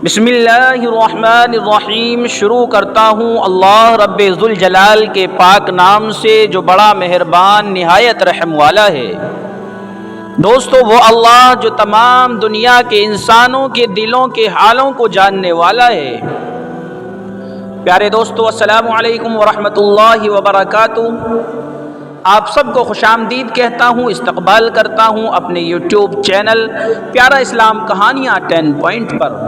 بسم اللہ الرحمن الرحیم شروع کرتا ہوں اللہ رب ذوالجلال کے پاک نام سے جو بڑا مہربان نہایت رحم والا ہے۔ دوستو، وہ اللہ جو تمام دنیا کے انسانوں کے دلوں کے حالوں کو جاننے والا ہے۔ پیارے دوستو، السلام علیکم ورحمۃ اللہ وبرکاتہ۔ آپ سب کو خوش آمدید کہتا ہوں، استقبال کرتا ہوں اپنے یوٹیوب چینل پیارا اسلام کہانیاں 10 پوائنٹ پر۔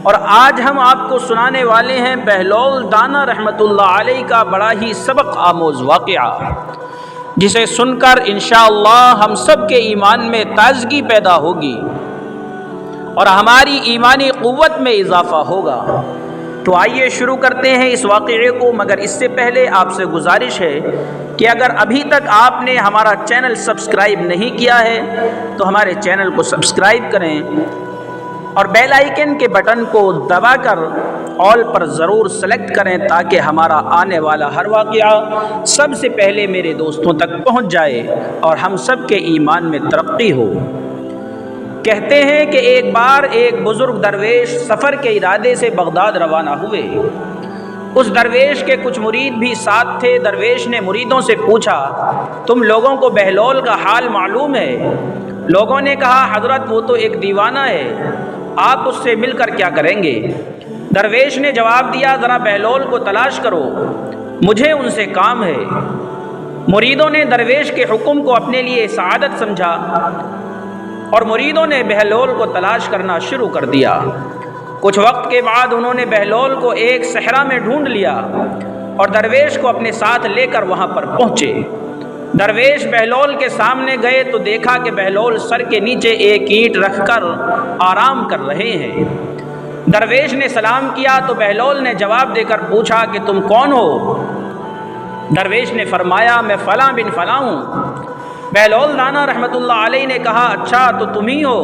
اور آج ہم آپ کو سنانے والے ہیں بہلول دانا رحمۃ اللہ علیہ کا بڑا ہی سبق آموز واقعہ، جسے سن کر انشاءاللہ ہم سب کے ایمان میں تازگی پیدا ہوگی اور ہماری ایمانی قوت میں اضافہ ہوگا۔ تو آئیے شروع کرتے ہیں اس واقعے کو، مگر اس سے پہلے آپ سے گزارش ہے کہ اگر ابھی تک آپ نے ہمارا چینل سبسکرائب نہیں کیا ہے تو ہمارے چینل کو سبسکرائب کریں اور بیل آئیکن کے بٹن کو دبا کر آل پر ضرور سلیکٹ کریں تاکہ ہمارا آنے والا ہر واقعہ سب سے پہلے میرے دوستوں تک پہنچ جائے اور ہم سب کے ایمان میں ترقی ہو۔ کہتے ہیں کہ ایک بار ایک بزرگ درویش سفر کے ارادے سے بغداد روانہ ہوئے۔ اس درویش کے کچھ مرید بھی ساتھ تھے۔ درویش نے مریدوں سے پوچھا، تم لوگوں کو بہلول کا حال معلوم ہے؟ لوگوں نے کہا، حضرت وہ تو ایک دیوانہ ہے، آپ اس سے مل کر کیا کریں گے؟ درویش نے جواب دیا، ذرا بہلول کو تلاش کرو، مجھے ان سے کام ہے۔ مریدوں نے درویش کے حکم کو اپنے لیے سعادت سمجھا اور مریدوں نے بہلول کو تلاش کرنا شروع کر دیا۔ کچھ وقت کے بعد انہوں نے بہلول کو ایک صحرا میں ڈھونڈ لیا اور درویش کو اپنے ساتھ لے کر وہاں پر پہنچے۔ درویش بہلول کے سامنے گئے تو دیکھا کہ بہلول سر کے نیچے ایک اینٹ رکھ کر آرام کر رہے ہیں۔ درویش نے سلام کیا تو بہلول نے جواب دے کر پوچھا کہ تم کون ہو؟ درویش نے فرمایا، میں فلاں بن فلاں ہوں۔ بہلول دانا رحمۃ اللہ علیہ نے کہا، اچھا تو تم ہی ہو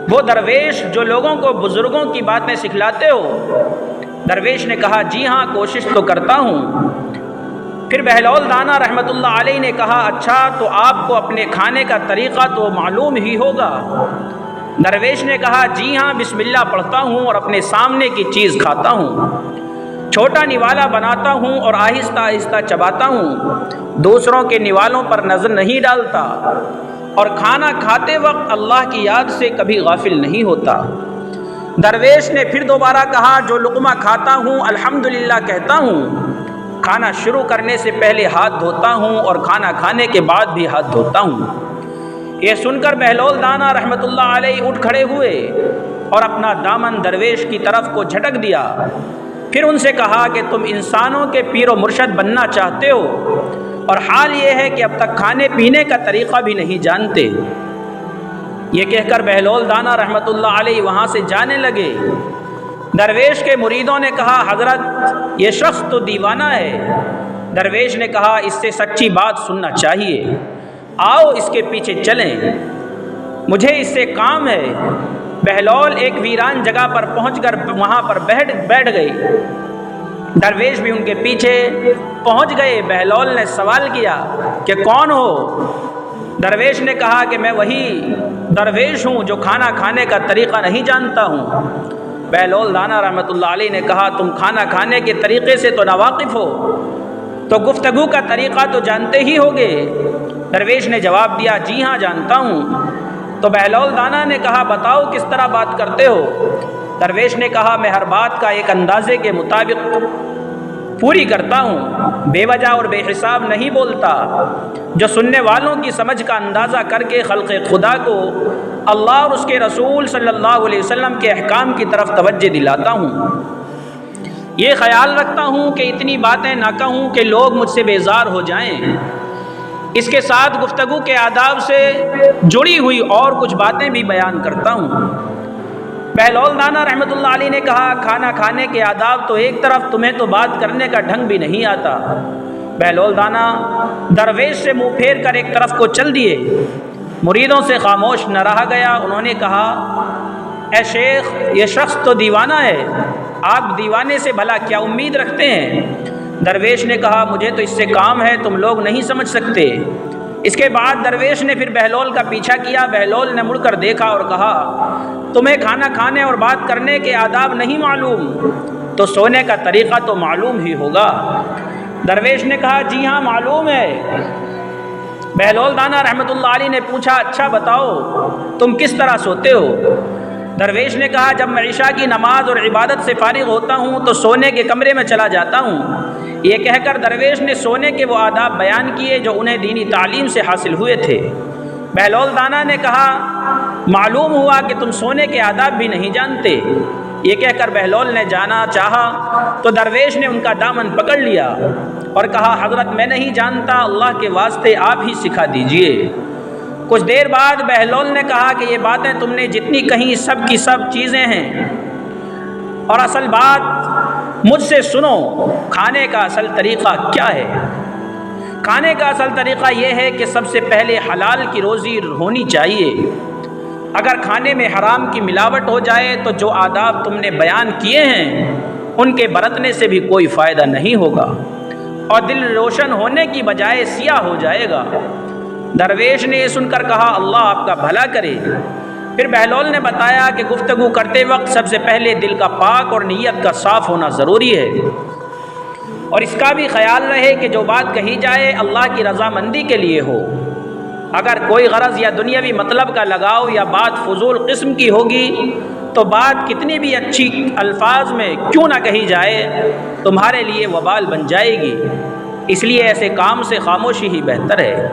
وہ درویش جو لوگوں کو بزرگوں کی باتیں سکھلاتے ہو؟ درویش نے کہا، جی ہاں، کوشش تو کرتا ہوں۔ پھر بہلول دانا رحمۃ اللہ علیہ نے کہا، اچھا تو آپ کو اپنے کھانے کا طریقہ تو معلوم ہی ہوگا؟ درویش نے کہا، جی ہاں، بسم اللہ پڑھتا ہوں اور اپنے سامنے کی چیز کھاتا ہوں، چھوٹا نوالا بناتا ہوں اور آہستہ آہستہ چباتا ہوں، دوسروں کے نوالوں پر نظر نہیں ڈالتا اور کھانا کھاتے وقت اللہ کی یاد سے کبھی غافل نہیں ہوتا۔ درویش نے پھر دوبارہ کہا، جو لقمہ کھاتا ہوں الحمدللہ کہتا ہوں، کھانا شروع کرنے سے پہلے ہاتھ دھوتا ہوں اور کھانا کھانے کے بعد بھی ہاتھ دھوتا ہوں۔ یہ سن کر بہلول دانا رحمۃ اللہ علیہ اٹھ کھڑے ہوئے اور اپنا دامن درویش کی طرف کو جھٹک دیا۔ پھر ان سے کہا کہ تم انسانوں کے پیر و مرشد بننا چاہتے ہو اور حال یہ ہے کہ اب تک کھانے پینے کا طریقہ بھی نہیں جانتے۔ یہ کہہ کر بہلول دانا رحمۃ اللہ علیہ وہاں سے جانے لگے۔ درویش کے مریدوں نے کہا، حضرت یہ شخص تو دیوانہ ہے۔ درویش نے کہا، اس سے سچی بات سننا چاہیے، آؤ اس کے پیچھے چلیں، مجھے اس سے کام ہے۔ بہلول ایک ویران جگہ پر پہنچ کر وہاں پر بیٹھ گئی۔ درویش بھی ان کے پیچھے پہنچ گئے۔ بہلول نے سوال کیا کہ کون ہو؟ درویش نے کہا کہ میں وہی درویش ہوں جو کھانا کھانے کا طریقہ نہیں جانتا ہوں۔ بہلول دانا رحمۃ اللہ علیہ نے کہا، تم کھانا کھانے کے طریقے سے تو ناواقف ہو، تو گفتگو کا طریقہ تو جانتے ہی ہوگے؟ درویش نے جواب دیا، جی ہاں جانتا ہوں۔ تو بہلول دانا نے کہا، بتاؤ کس طرح بات کرتے ہو؟ درویش نے کہا، میں ہر بات کا ایک اندازے کے مطابق پوری کرتا ہوں، بے وجہ اور بے حساب نہیں بولتا، جو سننے والوں کی سمجھ کا اندازہ کر کے خلق خدا کو اللہ اور اس کے رسول صلی اللہ علیہ وسلم کے احکام کی طرف توجہ دلاتا ہوں۔ یہ خیال رکھتا ہوں کہ اتنی باتیں نہ کہوں کہ لوگ مجھ سے بیزار ہو جائیں۔ اس کے ساتھ گفتگو کے آداب سے جڑی ہوئی اور کچھ باتیں بھی بیان کرتا ہوں۔ بہلول دانا رحمۃ اللہ علیہ نے کہا، کھانا کھانے کے آداب تو ایک طرف، تمہیں تو بات کرنے کا ڈھنگ بھی نہیں آتا۔ بہلول دانا درویش سے منہ پھیر کر ایک طرف کو چل دیے۔ مریدوں سے خاموش نہ رہا گیا۔ انہوں نے کہا، اے شیخ، یہ شخص تو دیوانہ ہے، آپ دیوانے سے بھلا کیا امید رکھتے ہیں؟ درویش نے کہا، مجھے تو اس سے کام ہے، تم لوگ نہیں سمجھ سکتے۔ اس کے بعد درویش نے پھر بہلول کا پیچھا کیا۔ بہلول نے مڑ کر دیکھا اور کہا، تمہیں کھانا کھانے اور بات کرنے کے آداب نہیں معلوم تو سونے کا طریقہ تو معلوم ہی ہوگا۔ درویش نے کہا جی ہاں معلوم ہے۔ بہلول دانا رحمۃ اللہ علیہ نے پوچھا اچھا بتاؤ تم کس طرح سوتے ہو؟ درویش نے کہا جب میں عشاء کی نماز اور عبادت سے فارغ ہوتا ہوں تو سونے کے کمرے میں چلا جاتا ہوں۔ یہ کہہ کر درویش نے سونے کے وہ آداب بیان کیے جو انہیں دینی تعلیم سے حاصل ہوئے تھے۔ بہلول دانا نے کہا معلوم ہوا کہ تم سونے کے آداب بھی نہیں جانتے۔ یہ کہہ کر بہلول نے جانا چاہا تو درویش نے ان کا دامن پکڑ لیا اور کہا حضرت میں نہیں جانتا، اللہ کے واسطے آپ ہی سکھا دیجئے۔ کچھ دیر بعد بہلول نے کہا کہ یہ باتیں تم نے جتنی کہیں سب کی سب چیزیں ہیں، اور اصل بات مجھ سے سنو، کھانے کا اصل طریقہ کیا ہے؟ کھانے کا اصل طریقہ یہ ہے کہ سب سے پہلے حلال کی روزی ہونی چاہیے۔ اگر کھانے میں حرام کی ملاوٹ ہو جائے تو جو آداب تم نے بیان کیے ہیں ان کے برتنے سے بھی کوئی فائدہ نہیں ہوگا اور دل روشن ہونے کی بجائے سیاہ ہو جائے گا۔ درویش نے یہ سن کر کہا اللہ آپ کا بھلا کرے۔ پھر بہلول نے بتایا کہ گفتگو کرتے وقت سب سے پہلے دل کا پاک اور نیت کا صاف ہونا ضروری ہے، اور اس کا بھی خیال رہے کہ جو بات کہی جائے اللہ کی رضامندی کے لیے ہو۔ اگر کوئی غرض یا دنیاوی مطلب کا لگاؤ یا بات فضول قسم کی ہوگی تو بات کتنی بھی اچھی الفاظ میں کیوں نہ کہی جائے تمہارے لیے وبال بن جائے گی۔ اس لیے ایسے کام سے خاموشی ہی بہتر ہے۔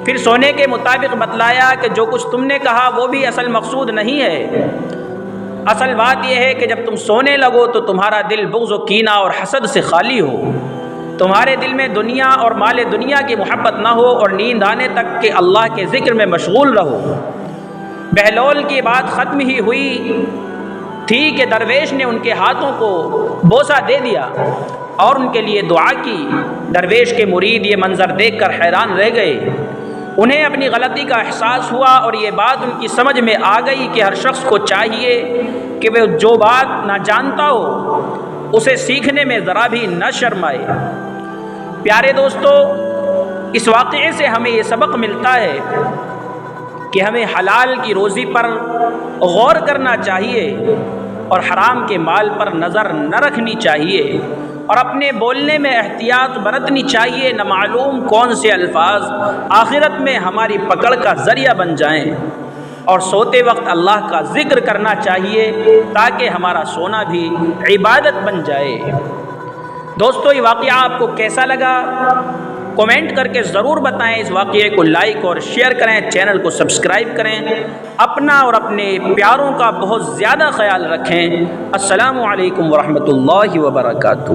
پھر سونے کے مطابق بتلایا کہ جو کچھ تم نے کہا وہ بھی اصل مقصود نہیں ہے۔ اصل بات یہ ہے کہ جب تم سونے لگو تو تمہارا دل بغض و کینہ اور حسد سے خالی ہو، تمہارے دل میں دنیا اور مال دنیا کی محبت نہ ہو، اور نیند آنے تک کہ اللہ کے ذکر میں مشغول رہو۔ بہلول کی بات ختم ہی ہوئی تھی کہ درویش نے ان کے ہاتھوں کو بوسہ دے دیا اور ان کے لیے دعا کی۔ درویش کے مرید یہ منظر دیکھ کر حیران رہ گئے۔ انہیں اپنی غلطی کا احساس ہوا اور یہ بات ان کی سمجھ میں آ گئی کہ ہر شخص کو چاہیے کہ وہ جو بات نہ جانتا ہو اسے سیکھنے میں ذرا بھی نہ شرمائے۔ پیارے دوستو، اس واقعے سے ہمیں یہ سبق ملتا ہے کہ ہمیں حلال کی روزی پر غور کرنا چاہیے اور حرام کے مال پر نظر نہ رکھنی چاہیے، اور اپنے بولنے میں احتیاط برتنی چاہیے، نہ معلوم کون سے الفاظ آخرت میں ہماری پکڑ کا ذریعہ بن جائیں۔ اور سوتے وقت اللہ کا ذکر کرنا چاہیے تاکہ ہمارا سونا بھی عبادت بن جائے۔ دوستو، یہ واقعہ آپ کو کیسا لگا کومنٹ کر کے ضرور بتائیں۔ اس واقعے کو لائک اور شیئر کریں، چینل کو سبسکرائب کریں، اپنا اور اپنے پیاروں کا بہت زیادہ خیال رکھیں۔ السلام علیکم ورحمۃ اللہ وبرکاتہ۔